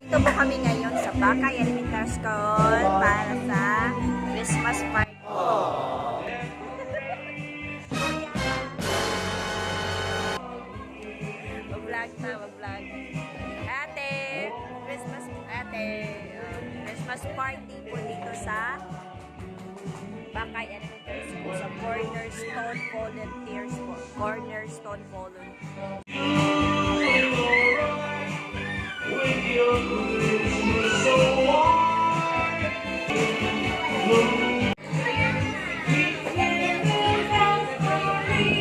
Ito po kami ngayon sa Bakay Elementary School para sa Christmas party. Mag-vlog na, mag-vlog. Ate, Christmas party po dito sa Bakay Elementary School sa Cornerstone Volunteers po. Cornerstone Volunteers.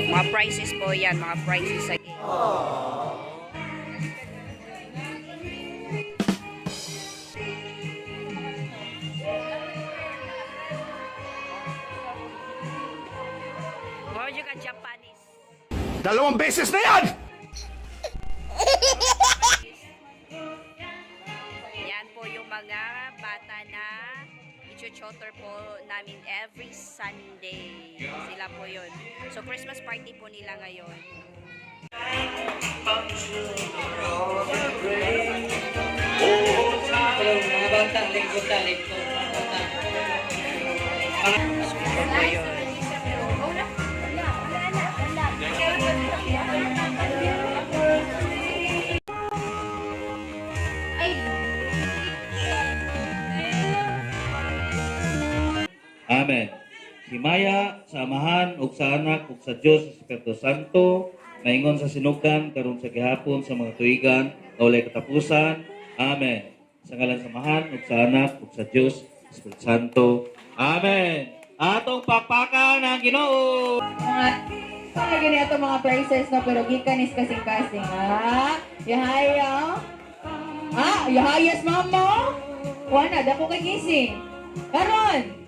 Mga prices po yan, mga prices sa game. More ka Japanese. 2 beses na yan! Yan po yung mga bata na i-chotter po namin every Sunday. Sila po yun. So, Christmas party po nila ngayon. Mga batang lingkod. So, ito po yun. Amen. Himaya sa Amahan ug sa Anak ug sa Dios sa Espiritu Santo, maingon sa sinukan karon sa gihapon sa mga tuigan, walay katapusan. Amen. Sa ngalan sa Amahan ug sa Anak ug sa Dios sa Espiritu Santo. Amen. Atong pakpakan ang Ginoo. Mga gani ato mga prices na pero gikan is kasing-kasing ha. Yahaya. Yahayas mamo. Wala dako kay gising. Karon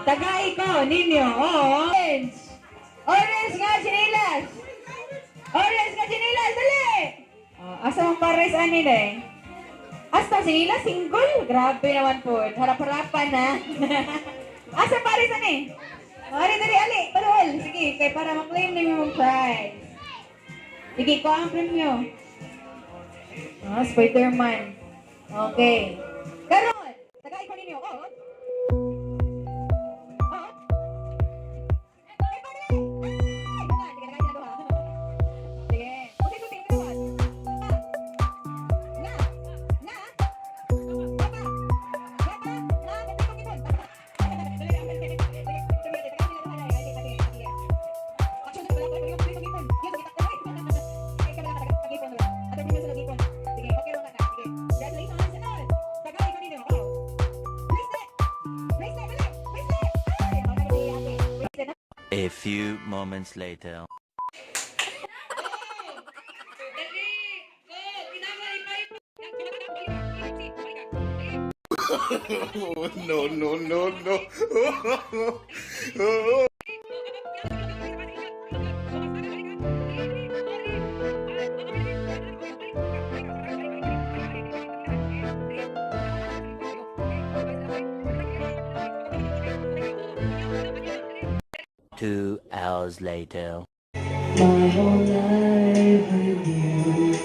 tagay ko ninyo. Orange. Orange nga chinilas. Orange nga chinilas dali. Asa mong pares ani day? Hasta chinilas single. Grabe naman po. Harap-harapan ha. Asa pares ani? Dali, ali, paluhol. Sige, kay para maklaim na yung prize. Sige, ko ang premyo. Spider-Man. Okay. Karon, tagay ko ninyo. A few moments later. No. 2 hours later. My whole life with you.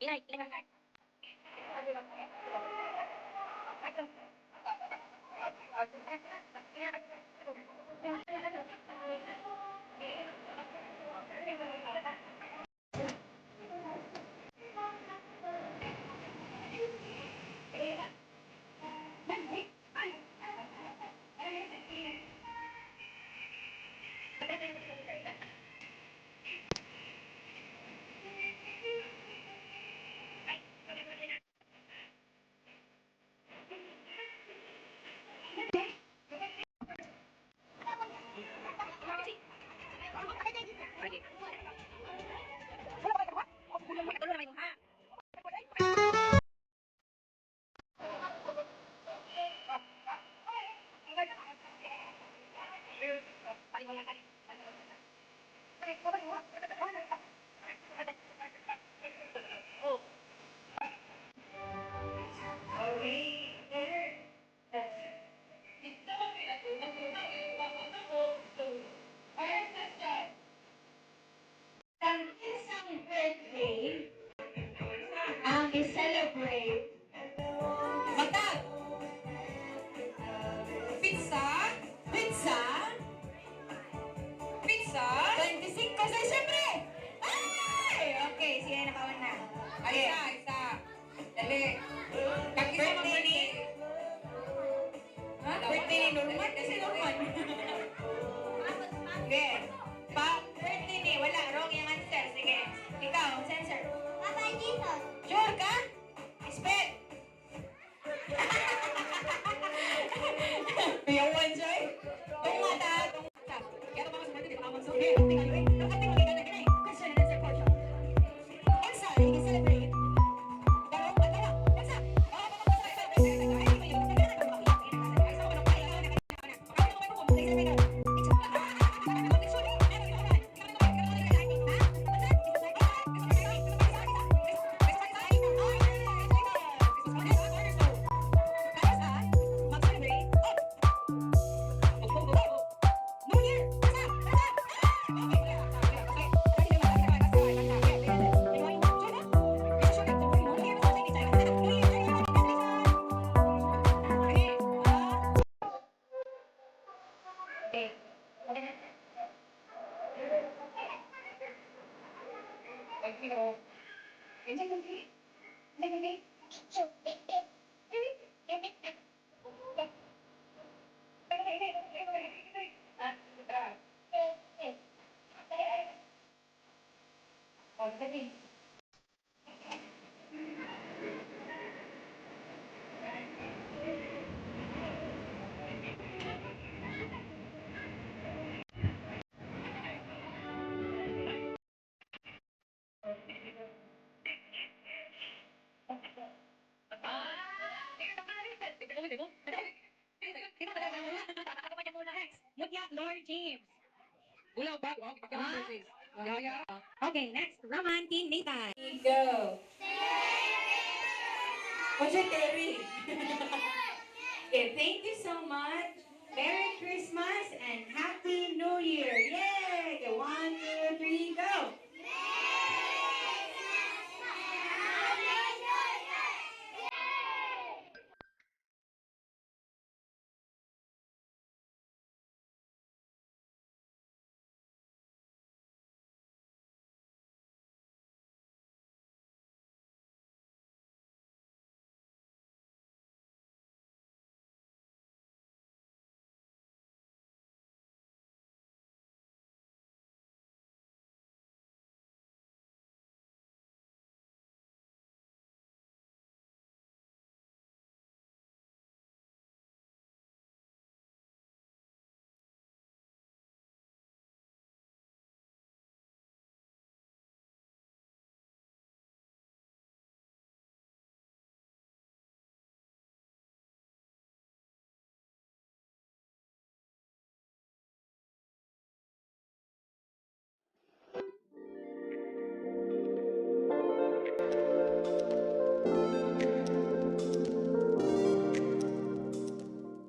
Inay. Ang isang birthday ang i-celebrate. Mata! Pizza? Pizza? Pizza? 25 kasi syempre! Ay! Okay, sige, nakawan na. Okay. Isa. Dali. Birthday ni? Ha? Birthday ni Norman? Kasi Norman. Sige. Birthday ni, wala. Wrong yung answer. Sige. Ikaw, sensor. Papa Jesus. Sure ka? Spit! Yawan siya eh. Itong mata, itong mata. Kaya ito pa mas dito pa so okay, tingnan nyo eh. Ang ating mga ganag ganay. Question and answer portion. Unsa, you celebrate? Darong, at darong. Unsa? Oh, celebrate. Lord James. Okay, next. Raman, Team Nathan. Go. What's your Terry? Okay, thank you so much. Merry Christmas.